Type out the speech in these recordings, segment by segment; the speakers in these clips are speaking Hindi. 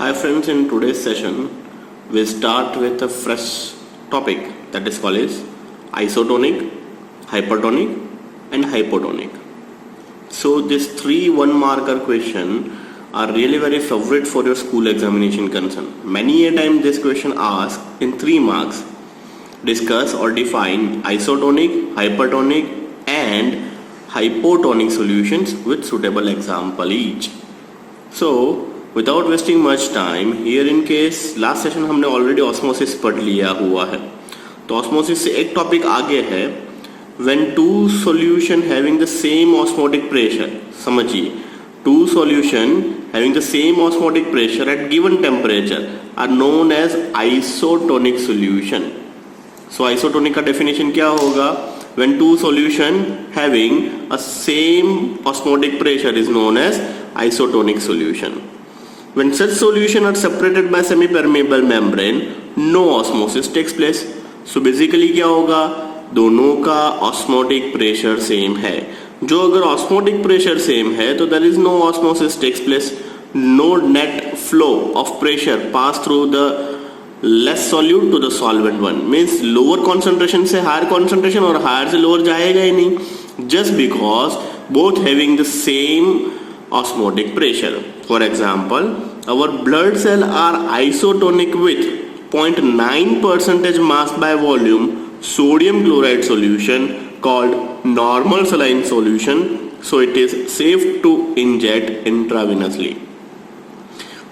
Hi friends, in today's session we start with a fresh topic that is called as isotonic, hypertonic and hypotonic. So these three one marker question are really very favorite for your school examination concern. Many a time this question asked in 3 marks. Discuss or define isotonic, hypertonic and hypotonic solutions with suitable example each. So without wasting much time, here in case last session हमने already osmosis पढ़ लिया हुआ है, तो osmosis से एक टॉपिक आगे है when two solution having the same osmotic pressure. समझिए, two solution having the same osmotic pressure at given temperature are known as isotonic solution. So isotonic का definition क्या होगा? When two solution having a same osmotic pressure is known as isotonic solution. When such solution are separated by semi-permeable membrane, no osmosis takes place. So basically क्या होगा? दोनों का osmotic pressure same है. जो अगर osmotic pressure same है तो there is no osmosis takes place. No net flow of pressure pass through the less solute to the solvent one. Means lower concentration से higher concentration और higher से lower जाएगा ही नहीं. Just because both having the same osmotic pressure. For example, our blood cell are isotonic with 0.9% mass by volume sodium chloride solution called normal saline solution, so it is safe to inject intravenously.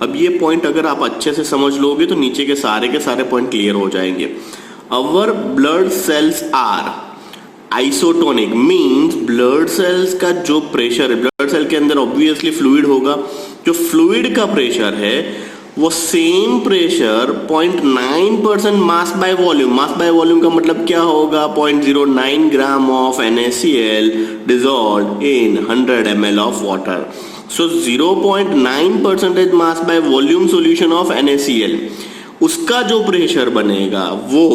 अब ये पॉइंट अगर आप अच्छे से समझ लोगे तो नीचे के सारे पॉइंट क्लियर हो जाएंगे. Our blood cells are isotonic means blood cells का जो प्रेशर है, ब्लड सेल के अंदर ऑब्वियसली फ्लूइड होगा, जो फ्लूइड का प्रेशर है वो same pressure 0.9% mass by volume. Mass by volume का मतलब क्या होगा? 0.09 gram of NaCl dissolved in 100 ml of water. So 0.9% mass by volume solution of NaCl, उसका जो प्रेशर बनेगा वो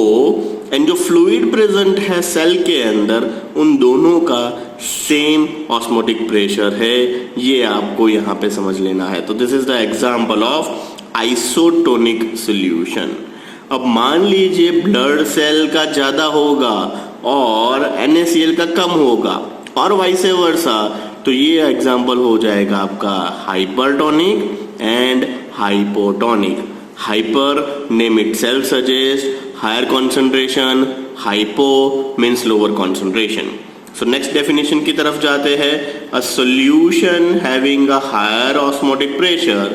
एंड जो फ्लूइड प्रेजेंट है सेल के अंदर, उन दोनों का सेम ऑस्मोटिक प्रेशर है. ये आपको यहाँ पे समझ लेना है. तो this is the example of isotonic solution. अब मान लीजिए ब्लड सेल का ज्यादा होगा और NaCl का कम होगा और वाइस वर्सा, तो ये एग्जांपल हो जाएगा आपका hypertonic and hypotonic. Hyper name itself suggests higher concentration, hypo means lower concentration. So next definition की तरफ जाते हैं. A solution having a higher osmotic pressure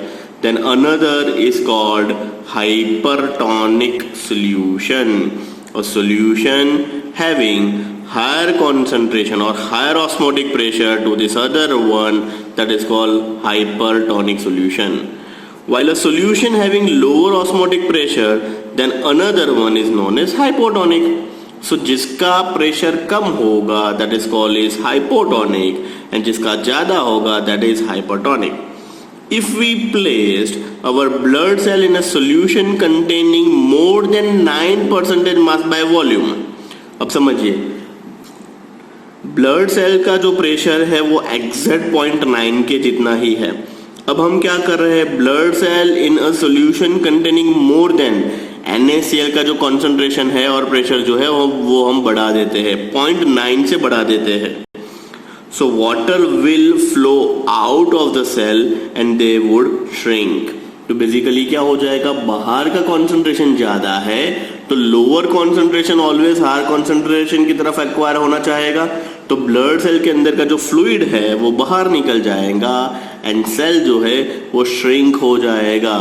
then another is called hypertonic solution. A solution having higher concentration or higher osmotic pressure to this other one, that is called hypertonic solution. While a solution having lower osmotic pressure then another one is known as hypotonic. So जिसका प्रेशर कम होगा that is called is hypotonic and जिसका ज़्यादा होगा that is hypertonic. If we placed our blood cell in a solution containing more than 9% mass by volume, अब समझिए ब्लड सेल का जो प्रेशर है वो एग्जैक्ट 0.9 के जितना ही है. अब हम क्या कर रहे हैं? Blood cell in a solution containing more than NaCl का जो कॉन्सेंट्रेशन है और प्रेशर जो है वो हम बढ़ा देते हैं, 0.9 से बढ़ा देते हैं. So water will flow out of the cell and they would shrink. तो बेसिकली क्या हो जाएगा? बाहर का कॉन्सेंट्रेशन ज्यादा है तो lower concentration always higher concentration की तरफ एक्वायर होना चाहेगा, तो ब्लड सेल के अंदर का जो फ्लूइड है वो बाहर निकल जाएगा एंड सेल जो है वो श्रिंक हो जाएगा.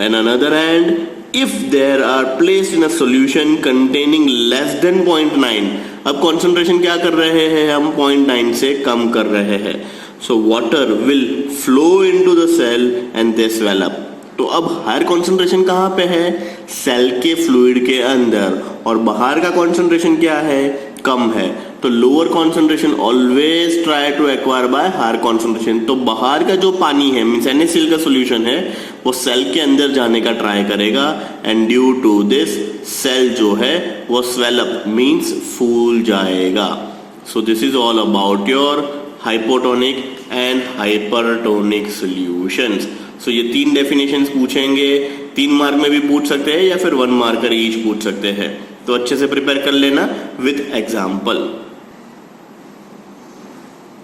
And another hand, if there are placed in a solution containing less than 0.9, अब कॉन्सेंट्रेशन क्या कर रहे हैं हम? 0.9 से कम कर रहे हैं. So water will flow into the cell and they swell up. तो अब हायर कॉन्सेंट्रेशन कहाँ पे है? सेल के फ्लूइड के अंदर, और बाहर का कॉन्सेंट्रेशन क्या है? कम है. तो lower concentration always try to acquire by higher concentration. तो बाहर का जो पानी है मीन्स NaCl का सोल्यूशन है वो सेल के अंदर जाने का ट्राई करेगा and due to this cell जो है वो स्वेल अप मीन्स फूल जाएगा. So this is all about your hypotonic and hypertonic solutions. सो ये 3 डेफिनेशंस पूछेंगे, 3 मार्क में भी पूछ सकते हैं या फिर 1 मार्कर ईच पूछ सकते हैं, तो अच्छे से प्रिपेयर कर लेना with example.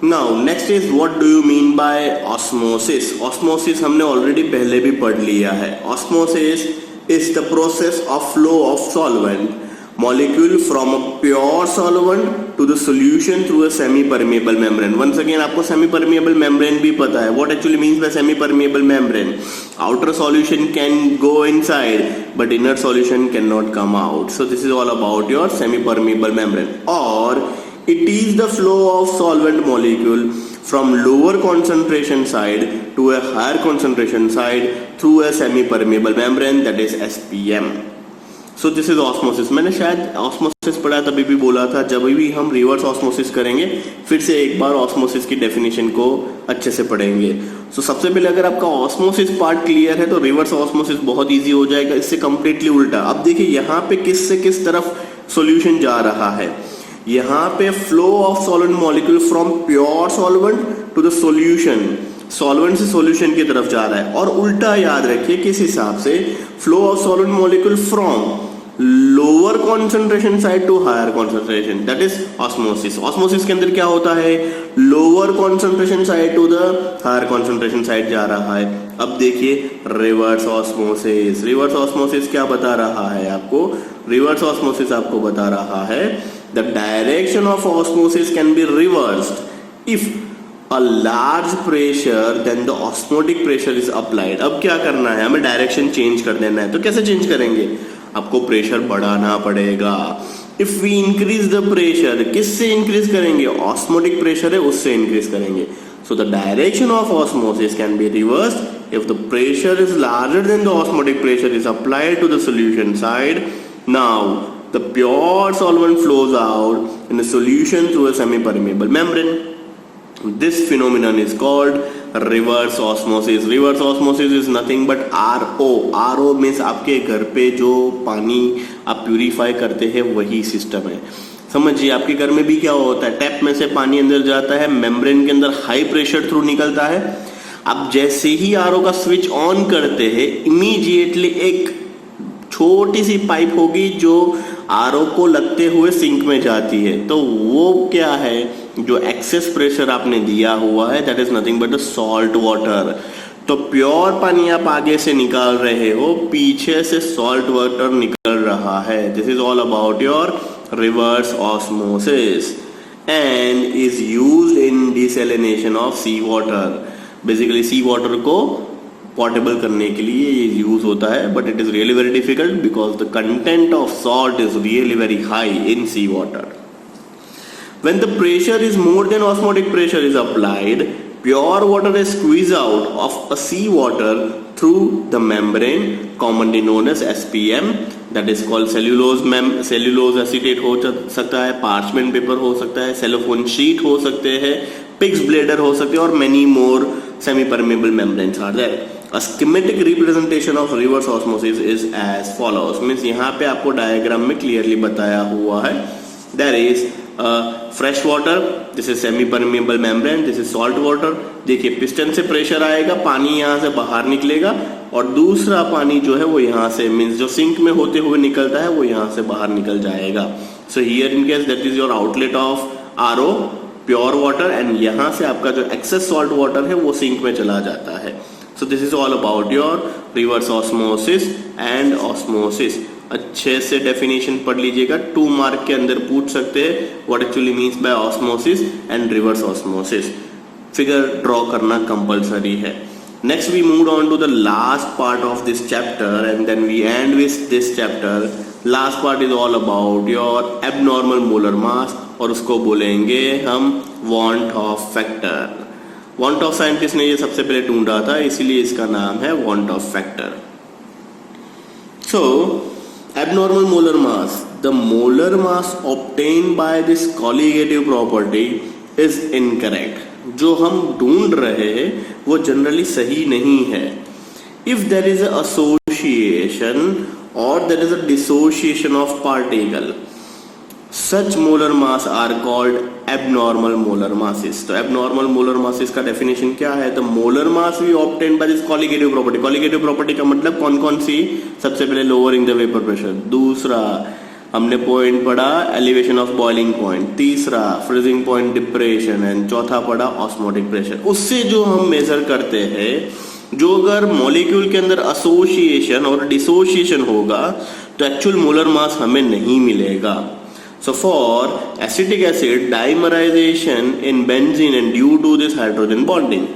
Now next is what do you mean by osmosis. Osmosis हमने ऑलरेडी पहले भी पढ़ लिया है। Osmosis is the process of flow of solvent molecule from a pure solvent to the solution through a semi-permeable membrane. Once again आपको semi-permeable membrane भी पता है. What actually means by semi-permeable membrane? Outer solution can go inside but inner solution cannot come out. So this is all about your semi-permeable membrane. Or it is the flow of solvent molecule from lower concentration side to a higher concentration side through a semi-permeable membrane, that is SPM. So this is osmosis. मैंने शायद ऑस्मोसिस पढ़ा तभी भी बोला था, जब भी हम रिवर्स ऑस्मोसिस करेंगे फिर से एक बार ऑस्मोसिस की डेफिनेशन को अच्छे से पढ़ेंगे। सो सबसे पहले अगर आपका ऑस्मोसिस पार्ट क्लियर है तो रिवर्स ऑस्मोसिस बहुत इजी हो जाएगा। इससे कंप्लीटली उल्टा। अब देखिए यहाँ पे किस से किस तरफ सॉल्यूशन जा रहा है। यहाँ पे flow of solvent molecule from pure solvent to the solution, solvent से सॉल्यूशन की तरफ जा रहा है। और उल्टा याद रखिए किस हिसाब से, flow of solvent molecule from lower concentration side to higher concentration, that is osmosis. Osmosis के अंदर क्या होता है, lower concentration side to the higher concentration side जा रहा है। अब देखिए रिवर्स ऑस्मोसिस। रिवर्स ऑस्मोसिस क्या बता रहा है आपको, रिवर्स ऑस्मोसिस आपको बता रहा है the direction of osmosis can be reversed if a large pressure then the osmotic pressure is applied। अब क्या करना है, हमें डायरेक्शन चेंज कर देना है। तो कैसे चेंज करेंगे, आपको प्रेशर बढ़ाना पड़ेगा। If we increase the pressure, किससे इंक्रीज करेंगे, ऑस्मोटिक प्रेशर है उससे इंक्रीज करेंगे। So the direction of osmosis can be reversed if the pressure is larger than the osmotic pressure is applied to the solution side. Now the pure solvent flows out in the solution through a semi permeable membrane. This phenomenon is called reverse osmosis. Reverse osmosis is nothing but RO. RO means आपके घर पे जो पानी आप प्यूरिफाई करते हैं वही सिस्टम है। समझिए आपके घर में भी क्या होता है, टैप में से पानी अंदर जाता है, मेम्ब्रेन के अंदर हाई प्रेशर थ्रू निकलता है। अब जैसे ही RO का स्विच ऑन करते हैं इमीडिएटली एक छोटी सी पाइप होगी जो RO को लगते हुए सिंक में जाती है। तो वो क्या है, जो एक्सेस प्रेशर आपने दिया हुआ है that is nothing but salt water. तो प्योर पानी आप आगे से निकाल रहे हो, पीछे से सॉल्ट वाटर निकल रहा है। This is all about your reverse osmosis and is used in desalination of sea water. Basically sea water को पोर्टेबल करने के लिए ये यूज होता है, but it is really very difficult because the content of salt is really very high in sea water. When the pressure is more than osmotic pressure is applied, pure water is squeezed out of a sea water through the membrane commonly known as SPM, that is called cellulose acetate हो सकता है, parchment paper हो सकता है, cellophane sheet हो सकते हैं, pig's bladder हो सकते हैं और many more semi-permeable membranes are there. A schematic representation of reverse osmosis is as follows. Means यहाँ पे आपको डायग्राम में क्लियरली बताया हुआ है। There is fresh water, this is semi permeable membrane, this is salt water। देखिए पिस्टन से प्रेशर आएगा, पानी यहाँ से बाहर निकलेगा और दूसरा पानी जो है वो यहाँ से मीन्स जो सिंक में होते हुए निकलता है वो यहाँ से बाहर निकल जाएगा। सो here in case that is your outlet of RO pure water and यहाँ से आपका जो एक्सेस सॉल्ट वाटर है वो सिंक में चला जाता है। सो this is all about your reverse osmosis and osmosis. अच्छे से डेफिनेशन पढ़ लीजिएगा, 2 मार्क के अंदर पूछ सकते हैं what actually means by osmosis and reverse osmosis. Figure draw करना कंपलसरी है। Next we move on to the last part of this chapter and then we end with this chapter. Last part is all about your abnormal molar mass और उसको बोलेंगे हम van't of factor. Van't Hoff scientist ने ये सबसे पहले ढूंढा था, इसीलिए इसका नाम है want of factor. So abnormal molar mass, the molar mass obtained by this colligative property is incorrect। जो हम ढूंढ रहे हैं वो जनरली सही नहीं है। If there is a association or there is a dissociation of particle, Such molar mass are called abnormal molar masses. तो abnormal molar masses का definition क्या है? The molar mass we obtained by this colligative property. Colligative property का मतलब कौन कौन सी? सबसे पहले lowering the vapor pressure, दूसरा हमने पॉइंट पढ़ा एलिवेशन ऑफ बॉइलिंग पॉइंट, तीसरा फ्रीजिंग पॉइंट डिप्रेशन एंड चौथा पढ़ा ऑस्मोटिक प्रेशर. उससे जो हम मेजर करते हैं, जो अगर मॉलिक्यूल के अंदर एसोसिएशन और डिसोसिएशन होगा तो एक्चुअल मोलर मास हमें नहीं मिलेगा. So for acetic acid dimerization in benzene and due to this hydrogen bonding,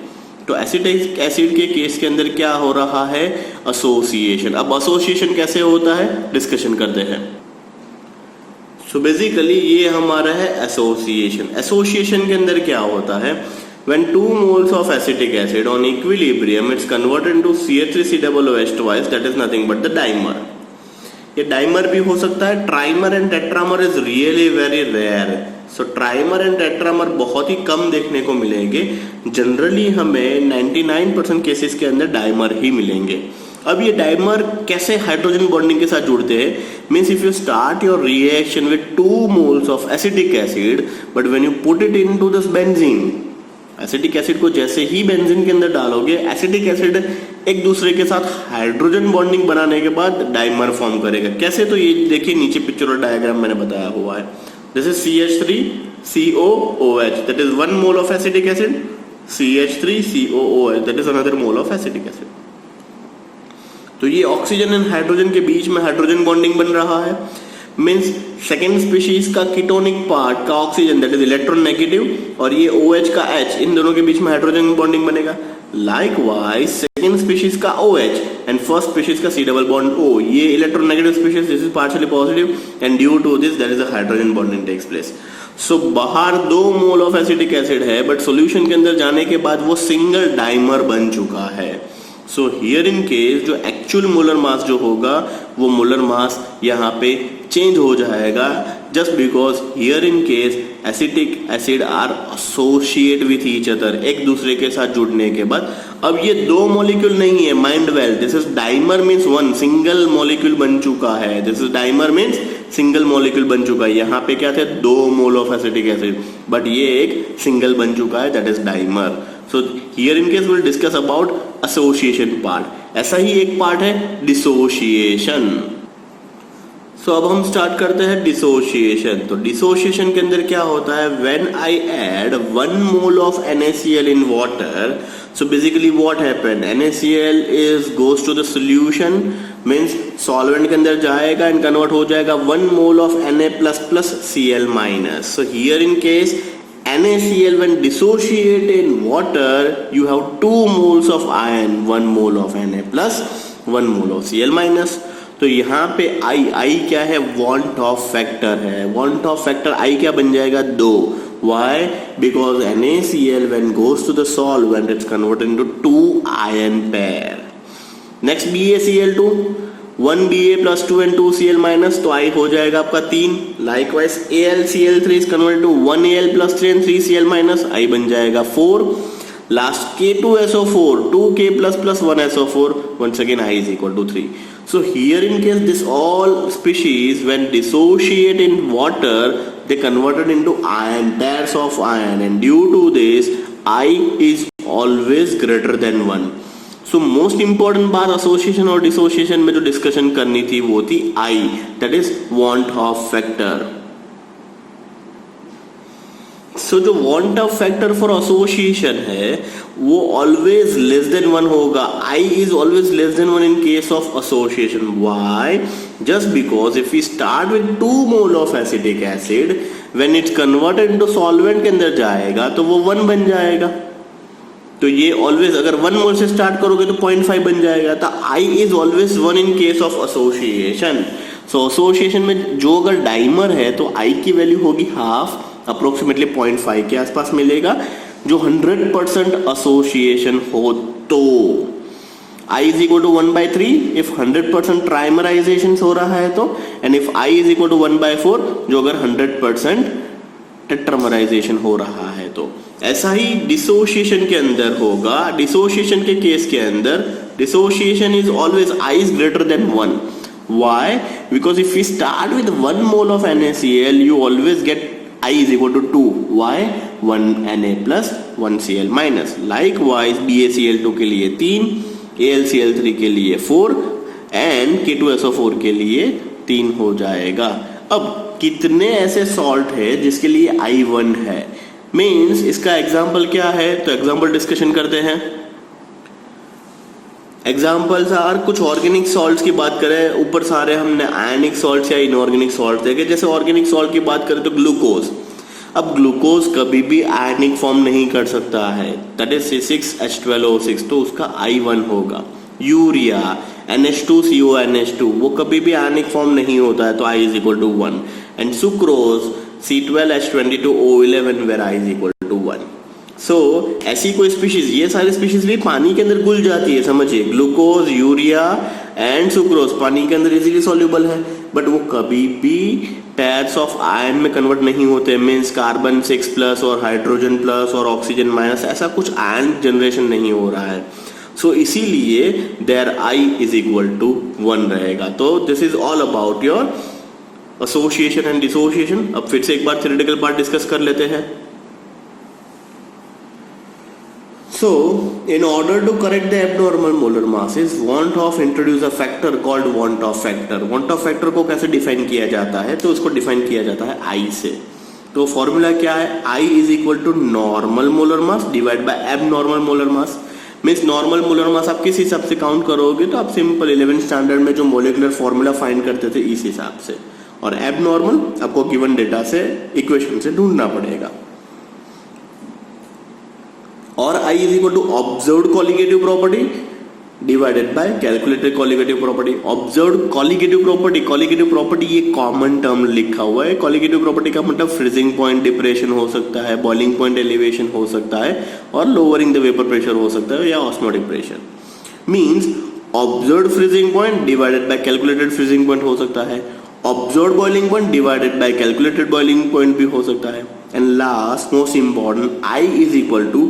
तो एसिटिक एसिड के केस के अंदर क्या हो रहा है? एसोसिएशन. अब एसोसिएशन कैसे होता है डिस्कशन करते हैं. सो बेसिकली ये हमारा है एसोसिएशन. एसोसिएशन के अंदर क्या होता है? When 2 moles of acetic acid on equilibrium, it's converted into CH3COOH twice, that is nothing but the dimer. ये डाइमर भी हो सकता है. Trimer and tetramer is really very rare. So trimer and tetramer बहुत ही कम देखने को मिलेंगे. जनरली हमें 99% केसेस के अंदर डाइमर ही मिलेंगे. अब ये डाइमर कैसे हाइड्रोजन बॉन्डिंग के साथ जुड़ते हैं? Means if you start your reaction with 2 moles of acetic acid but when you put it into this benzene, acetic acid को जैसे ही बेंजीन के अंदर डालोगे, एसिटिक एसिड एक दूसरे के साथ हाइड्रोजन बॉन्डिंग बनाने के बाद डाइमर फॉर्म करेगा. कैसे? तो ये देखिए नीचे पिक्चर और डायग्राम मैंने बताया हुआ है. This is CH3COOH, that is 1 mole of acetic acid, CH3COOH, that is another mole of acetic acid. तो ये ऑक्सीजन एंड हाइड्रोजन के बीच में हाइड्रोजन बॉन्डिंग बन रहा है. मीन्स सेकेंड स्पीशीज का कीटोनिक पार्ट का oxygen that is electron negative और ये OH का H, इन दोनों के बीच में हाइड्रोजन बॉन्डिंग बनेगा. लाइकवाइज सेकेंड स्पीशीज का OH एंड फर्स्ट स्पीशीज का C डबल बॉन्ड O, ये electron negative species, this is partially positive and due to this there is a hydrogen bonding takes place. So बाहर 2 मोल ऑफ एसिटिक एसिड है बट सॉल्यूशन के अंदर जाने के बाद वो सिंगल डाइमर बन चुका है. सो हियर इन केस जो एक्चुअल मोलर मास जो होगा वो मोलर मास यहाँ पे चेंज हो जाएगा, just because here in case acetic acid are associate with each other, एक दूसरे के साथ जुड़ने के बाद. अब ये 2 मॉलिक्यूल नहीं है, mind well, this is dimer means 1 single molecule बन चुका है. This is dimer means single molecule बन चुका है. यहाँ पे क्या थे? 2 mole of acetic acid, but ये एक सिंगल बन चुका है, that is dimer. So here in case will discuss about association part. ऐसा ही एक पार्ट है डिसोसिएशन. सो अब हम स्टार्ट करते हैं डिसोसिएशन. तो डिसोसिएशन के अंदर क्या होता है? When I add 1 mole of NaCl in water, so basically what happen? NaCl is goes to the solution, means solvent के अंदर जाएगा एंड कन्वर्ट हो जाएगा 1 mole ऑफ Na++Cl-. So here in case NaCl when dissociate in water, you have 2 moles of iron, 1 mole of Na plus 1 mole of Cl-. तो यहाँ पे I क्या है? want of factor है. want of factor I क्या बन जाएगा? 2. Why? Because NaCl when goes to the solvent it's converted into 2 ion pair. Next BaCl2, 1Ba plus 2 and 2Cl minus, तो I हो जाएगा आपका 3. Likewise AlCl3 is converted to 1Al plus 3 and 3Cl minus, I बन जाएगा 4. Last K2SO4, 2K plus plus 1SO4, once again I is equal to 3. So here in case this all species when dissociate in water, they converted into ion, pairs of ion, and due to this I is always greater than 1. So most important बात एसोसिएशन और डिसोसिएशन में जो डिस्कशन करनी थी वो थी I, that is van't of factor. So जो van't of factor for association है वो ऑलवेज लेस देन 1 होगा. I is always less than 1 in case of association. Why? Just because if we start with 2 mole of acetic acid, when it's converted into solvent के अंदर जाएगा तो वो 1 बन जाएगा. तो ये ऑलवेज अगर 1 मोल से स्टार्ट करोगे तो 0.5 बन जाएगा. तो I is always 1 in case of association. So association में जो अगर डाइमर है तो I की वैल्यू होगी हाफ, अप्रोक्सीमेटली 0.5 के आसपास मिलेगा. जो 100% एसोसिएशन हो तो I is equal to 1/3 if 100% trimerisation हो रहा है तो, and if I is equal to 1/4 जो अगर 100% टेट्रामराइजेशन हो रहा है तो. ऐसा ही डिसोसिएशन के अंदर होगा. डिसोसिएशन के केस के अंदर dissociation is always I is greater than 1. Why? Because if we start with 1 mole of NaCl, you always get I is equal to 2. Why? 1 Na plus 1 Cl minus. Likewise BaCl2 के लिए 3, AlCl3 के लिए 4 एंड K2SO4 के लिए 3 हो जाएगा. अब कितने ऐसे सॉल्ट है जिसके लिए I1 है? मीन्स इसका एग्जाम्पल क्या है? तो एग्जाम्पल डिस्कशन करते हैं. एग्जाम्पल्स आर, कुछ ऑर्गेनिक सॉल्ट्स की बात करें, ऊपर सारे हमने आयनिक सॉल्ट्स या इनऑर्गेनिक सॉल्ट देखे. जैसे ऑर्गेनिक सॉल्ट की बात करें तो ग्लूकोज. अब ग्लूकोज कभी भी आयनिक फॉर्म नहीं कर सकता है, दैट इज C6H12O6, तो उसका I1 होगा. यूरिया NH2CONH2 वो कभी भी आयनिक फॉर्म नहीं होता है, तो I is equal to 1. And sucrose C12H22O11 where I is equal to 1. सो ऐसी कोई स्पीशीज, ये सारी स्पीशीज भी पानी के अंदर घुल जाती है, समझिए. ग्लूकोज, यूरिया एंड सुक्रोज पानी के अंदर इजीली सॉल्युबल है, बट वो कभी भी पेयर्स ऑफ आयन में कन्वर्ट नहीं होते. मीन्स कार्बन 6+ और हाइड्रोजन प्लस और ऑक्सीजन माइनस, ऐसा कुछ आयन जनरेशन नहीं हो रहा है. सो इसीलिए there I is equal to 1 रहेगा. तो this is all about your association and dissociation. अब फिर से एक बार थ्योरेटिकल पार्ट डिस्कस कर लेते हैं. So, in order to correct the abnormal molar masses, want of introduce a factor called want of factor. Want of factor को कैसे डिफाइन किया जाता है? तो उसको डिफाइन किया जाता है I से. तो फॉर्मूला क्या है? I is equal to normal molar mass divided by abnormal molar mass. Means normal molar mass आप किस हिसाब से काउंट करोगे? तो आप सिंपल 11th स्टैंडर्ड में जो मोलिकुलर फॉर्मूला फाइंड करते थे इस हिसाब से. और एबनॉर्मल आपको गिवन डेटा से इक्वेशन से ढूंढना पड़ेगा. और I is equal to observed colligative property divided by calculated colligative property. Observed colligative property ये कॉमन टर्म लिखा हुआ है. colligative property का मतलब फ्रीजिंग पॉइंट डिप्रेशन हो सकता है, बॉइलिंग पॉइंट एलिवेशन हो सकता है, और लोअरिंग द वेपर प्रेशर हो सकता है, या osmotic pressure. Means observed freezing point divided by calculated freezing point हो सकता है, observed boiling point divided by calculated boiling point भी हो सकता है. And last most important, I is equal to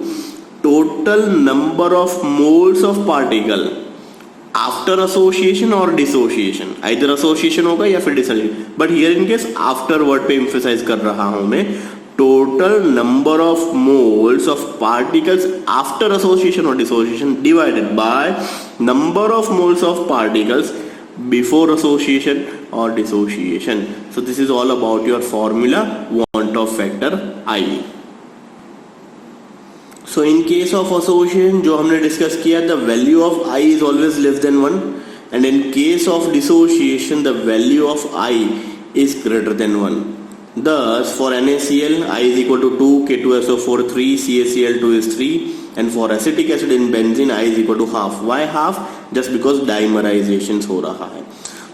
total number of moles of particle after association or dissociation. either association होगा या फिर dissociation, but here in case after word पे emphasize कर रहा हूं मैं. total number of moles of particles after association or dissociation divided by number of moles of particles before association or dissociation. So this is all about your formula want of factor I. So in case of association जो हमने डिस्कस किया, the value of I is always less than 1, and in case of dissociation the value of I is greater than 1. Thus for NaCl I is equal to 2, K2SO4 3, CaCl2 is 3, and for acetic acid in benzene I is equal to half. Why half? Just because dimerization हो रहा है.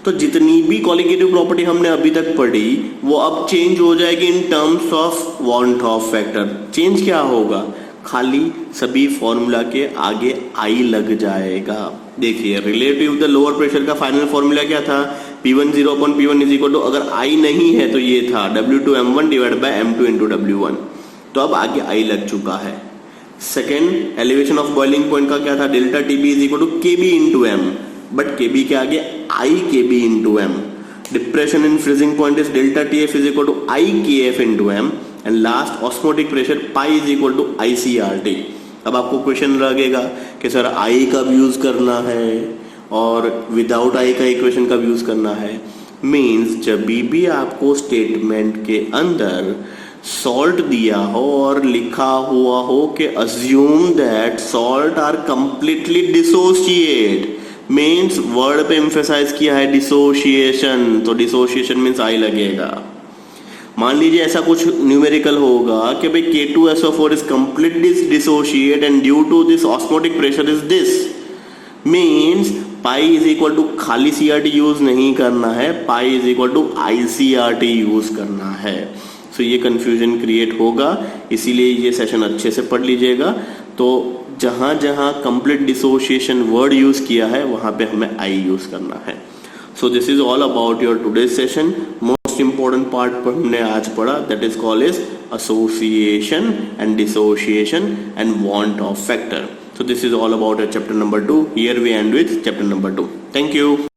तो जितनी भी कॉलिगेटिव प्रॉपर्टी हमने अभी तक पढ़ी वो अब चेंज हो जाएगी in terms of want of factor. Change क्या होगा? खाली सभी फॉर्मूला के आगे I लग जाएगा. देखिए रिलेटिव द लोअर प्रेशर का फाइनल फॉर्मूला क्या था? P10 upon P1 is equal to, अगर I नहीं है तो ये था W2M1 divide by M2 into W1. तो अब आगे I लग चुका है. Second elevation of boiling point का क्या था? Delta TB is equal to KB into M, but KB के आगे I KB into M. Depression in freezing point is delta TF is equal to I KF into M. And last osmotic pressure pi is equal to ICRT. अब आपको क्वेश्चन लगेगा कि सर I कब यूज करना है और विदाउट I का इक्वेशन कब यूज करना है. मीन्स जब भी आपको स्टेटमेंट के अंदर सॉल्ट दिया हो और लिखा हुआ हो कि assume that salt are completely dissociate, means word पे एम्फेसाइज किया है डिसोशिएशन, तो डिसोशिएशन मीन्स I लगेगा. मान लीजिए ऐसा कुछ न्यूमेरिकल होगा कि भाई K2SO4 is completely dissociate and due to this osmotic pressure is this, means pi is equal to खाली CRT यूज नहीं करना है, pi is equal to ICRT use करना है. सो ये कंफ्यूजन क्रिएट होगा, इसीलिए ये सेशन अच्छे से पढ़ लीजिएगा. तो जहां जहां कंप्लीट डिसोशिएशन वर्ड यूज किया है वहां पे हमें I यूज करना है. सो this is all about your today session. Most important part पर हमने आज पढ़ा, that is called is association and dissociation and want of factor. So this is all about chapter number 2. Here we end with chapter number 2. Thank you.